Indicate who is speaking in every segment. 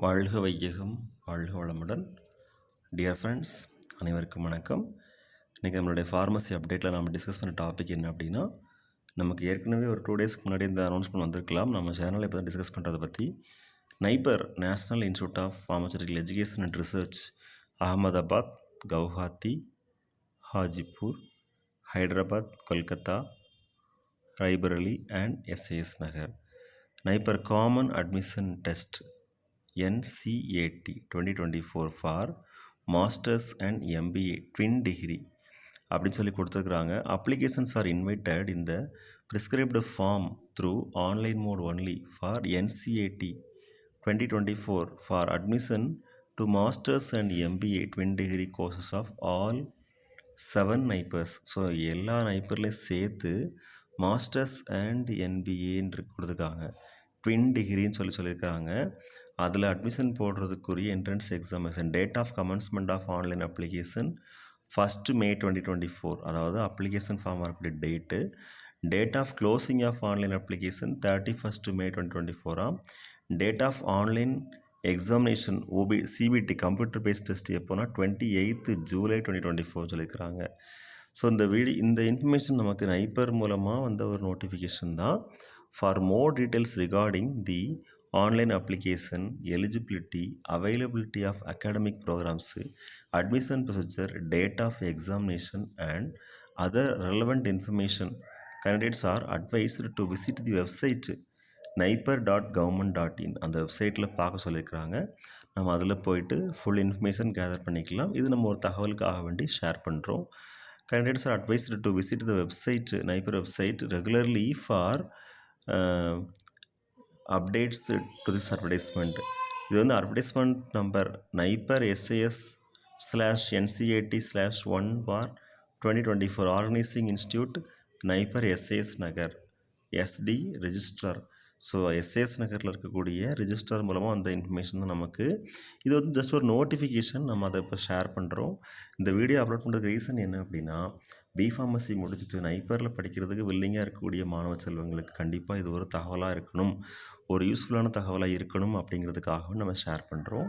Speaker 1: வாழ்க வையகம், வாழ்க வளமுடன். டியர் ஃப்ரெண்ட்ஸ், அனைவருக்கும் வணக்கம். இன்றைக்கி நம்மளுடைய ஃபார்மசி அப்டேட்டில் நம்ம டிஸ்கஸ் பண்ண டாபிக் என்ன அப்படின்னா, நமக்கு ஏற்கனவே ஒரு 2 டேஸ்க்கு முன்னாடி இந்த அனௌன்ஸ்மெண்ட் வந்திருக்கலாம். நம்ம சேனலில் இப்போ தான் டிஸ்கஸ் பண்ணுறதை பற்றி NIPER national institute of pharmaceutical education and research, Ahmedabad, Guwahati, Hajipur, Hyderabad, Kolkata, Raebareli and SAS Nagar NIPER common admission test NCAT 2024 for masters and MBA twin degree அப்படின்னு சொல்லி கொடுத்துருக்குறாங்க. அப்ளிகேஷன்ஸ் ஆர் இன்வைட்டட் இந்த prescribed form through online mode only for NCAT 2024 for admission to masters and MBA twin degree courses of all 7 NIPERs. So எல்லா நைப்பர்லையும் சேர்த்து masters and MBAன்னு கொடுத்துருக்காங்க. Twin டிகிரின்னு சொல்லியிருக்காங்க. அதில் அட்மிஷன் போடுறதுக்குரிய entrance examination date of commencement of online application 1 May 2024, அதாவது application form வரக்கூடிய date. Date of closing of online application 31 May 2024. Date of online examination CBT computer based test எப்போனா 28 July 2024 சொல்லியிருக்கிறாங்க. So இந்த information நமக்கு நைப்பர் மூலமாக வந்த ஒரு நோட்டிஃபிகேஷன் தான். For more details regarding the online application, eligibility, availability of academic programs, admission procedure, date of examination and other relevant information candidates are advised to visit the website naipar.government.in. அந்த வெப்சைட்டில் பார்க்க சொல்லியிருக்கிறாங்க. நம்ம அதில் போயிட்டு ஃபுல் இன்ஃபர்மேஷன் கேதர் பண்ணிக்கலாம். இது நம்ம ஒரு தகவலுக்காக வேண்டி ஷேர் பண்ணுறோம். Candidates are advised to visit the website, NIPER website regularly for updates to this advertisement. இது வந்து advertisement number NIPER SAS/NCAT/1/2024 organising institute NIPER SAS நகர் SD ரெஜிஸ்ட்ரார். ஸோ எஸ்ஏஎஸ் நகரில் இருக்கக்கூடிய ரிஜிஸ்டர் மூலமாக அந்த இன்ஃபர்மேஷன் தான் நமக்கு. இது வந்து ஜஸ்ட் ஒரு நோட்டிஃபிகேஷன், நம்ம அதை இப்போ ஷேர் பண்ணுறோம். இந்த வீடியோ அப்லோட் பண்ணுறதுக்கு ரீசன் என்ன அப்படின்னா, பிஃபார்மசி முடிச்சுட்டு நைப்பரில் படிக்கிறதுக்கு வில்லிங்காக இருக்கக்கூடிய மாணவ செல்வங்களுக்கு கண்டிப்பாக இது ஒரு தகவலாக இருக்கணும், ஒரு யூஸ்ஃபுல்லான தகவலாக இருக்கணும் அப்படிங்கிறதுக்காகவும் நம்ம ஷேர் பண்ணுறோம்.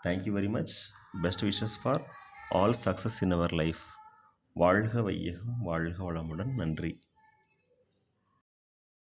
Speaker 1: Thank you very much. Best wishes for all success in our life. வாழ்க வையகம், வாழ்க வளமுடன். நன்றி.